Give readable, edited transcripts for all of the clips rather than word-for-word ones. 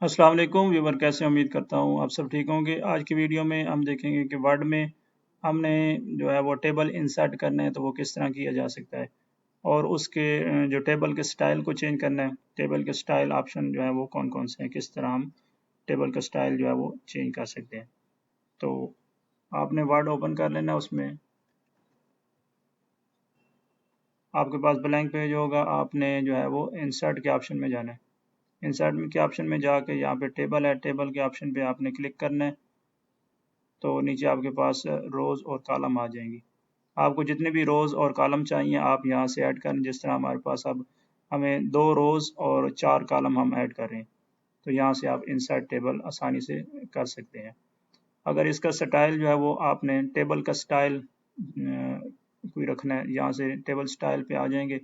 अस्सलाम वालेकुम व्यूवर, कैसे उम्मीद करता हूँ आप सब ठीक होंगे। आज की वीडियो में हम देखेंगे कि वर्ड में हमने जो है वो टेबल इंसर्ट करना है तो वो किस तरह किया जा सकता है, और उसके जो टेबल के स्टाइल को चेंज करना है। टेबल के स्टाइल ऑप्शन जो है वो कौन कौन से हैं, किस तरह हम टेबल का स्टाइल जो है वो चेंज कर सकते हैं। तो आपने वर्ड ओपन कर लेना, उसमें आपके पास ब्लैंक पेज होगा। आपने जो है वो इंसर्ट के ऑप्शन में जाना है। इंसर्ट के ऑप्शन में जाके यहाँ पे टेबल है, टेबल के ऑप्शन पे आपने क्लिक करना है। तो नीचे आपके पास रोज़ और कॉलम आ जाएंगी। आपको जितने भी रोज़ और कॉलम चाहिए आप यहाँ से ऐड करें। जिस तरह हमारे पास अब हमें 2 रोज़ और 4 कॉलम हम ऐड कर रहे हैं, तो यहाँ से आप इंसर्ट टेबल आसानी से कर सकते हैं। अगर इसका स्टाइल जो है वो आपने टेबल का स्टाइल कोई रखना है, यहाँ से टेबल स्टाइल पे आ जाएंगे।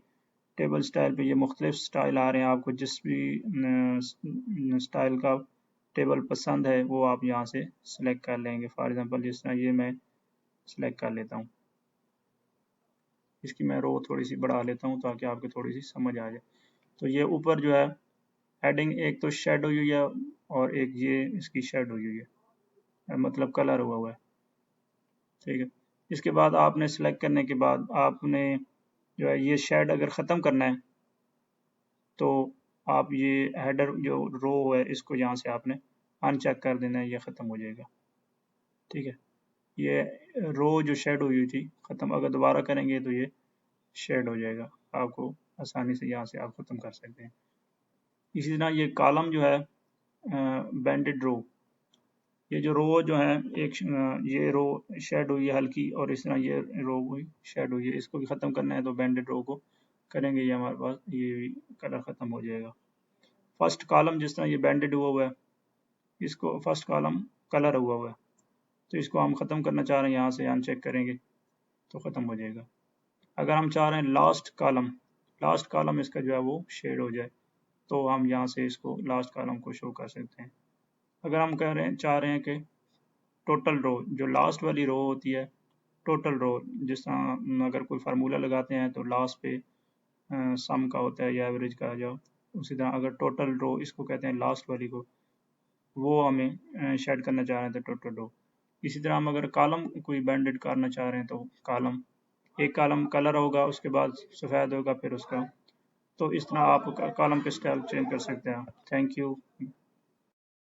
टेबल स्टाइल पे ये मुख्तलिफ स्टाइल आ रहे हैं। आपको जिस भी स्टाइल का टेबल पसंद है वो आप यहाँ से सिलेक्ट कर लेंगे। फॉर एग्जांपल जिस तरह ये मैं सिलेक्ट कर लेता हूँ। इसकी मैं रो थोड़ी सी बढ़ा लेता हूँ ताकि आपको थोड़ी सी समझ आ जाए। तो ये ऊपर जो है हेडिंग एक तो शेड हुई है और एक ये इसकी शेड हुई है, मतलब कलर हुआ है। ठीक है। इसके बाद आपने सेलेक्ट करने के बाद आपने जो है ये शेड अगर ख़त्म करना है तो आप ये हेडर जो रो है इसको यहाँ से आपने अनचेक कर देना है, ये ख़त्म हो जाएगा। ठीक है। ये रो जो शेड हुई थी ख़त्म, अगर दोबारा करेंगे तो ये शेड हो जाएगा। आपको आसानी से यहाँ से आप ख़त्म कर सकते हैं। इसी तरह ये कॉलम जो है बैंडेड रो, ये जो रो जो है ये रो शेड हुई है हल्की, और इस तरह ये रो हुई शेड हुई है। इसको भी ख़त्म करना है तो बैंडेड रो को करेंगे, ये हमारे पास ये कलर ख़त्म हो जाएगा। फर्स्ट कॉलम जिस तरह ये बैंडेड हुआ है, इसको फर्स्ट कॉलम कलर हुआ है, तो इसको हम ख़त्म करना चाह रहे हैं, यहाँ से अनचेक करेंगे तो ख़त्म हो जाएगा। अगर हम चाह रहे हैं लास्ट कॉलम इसका जो है वो शेड हो जाए, तो हम यहाँ से इसको लास्ट कॉलम को शो कर सकते हैं। अगर हम चाह रहे हैं कि टोटल रो, जो लास्ट वाली रो होती है टोटल रो, जिस तरह अगर कोई फार्मूला लगाते हैं तो लास्ट पे सम का होता है या एवरेज का, जो उसी तरह अगर टोटल रो इसको कहते हैं लास्ट वाली को, वो हमें शेड करना चाह रहे थे टोटल रो। इसी तरह हम अगर कॉलम कोई बैंडेड करना चाह रहे हैं तो कॉलम, एक कॉलम कलर होगा, उसके बाद सफ़ेद होगा फिर उसका। तो इस तरह आप कॉलम के स्टाइल चेंज कर सकते हैं। Thank you.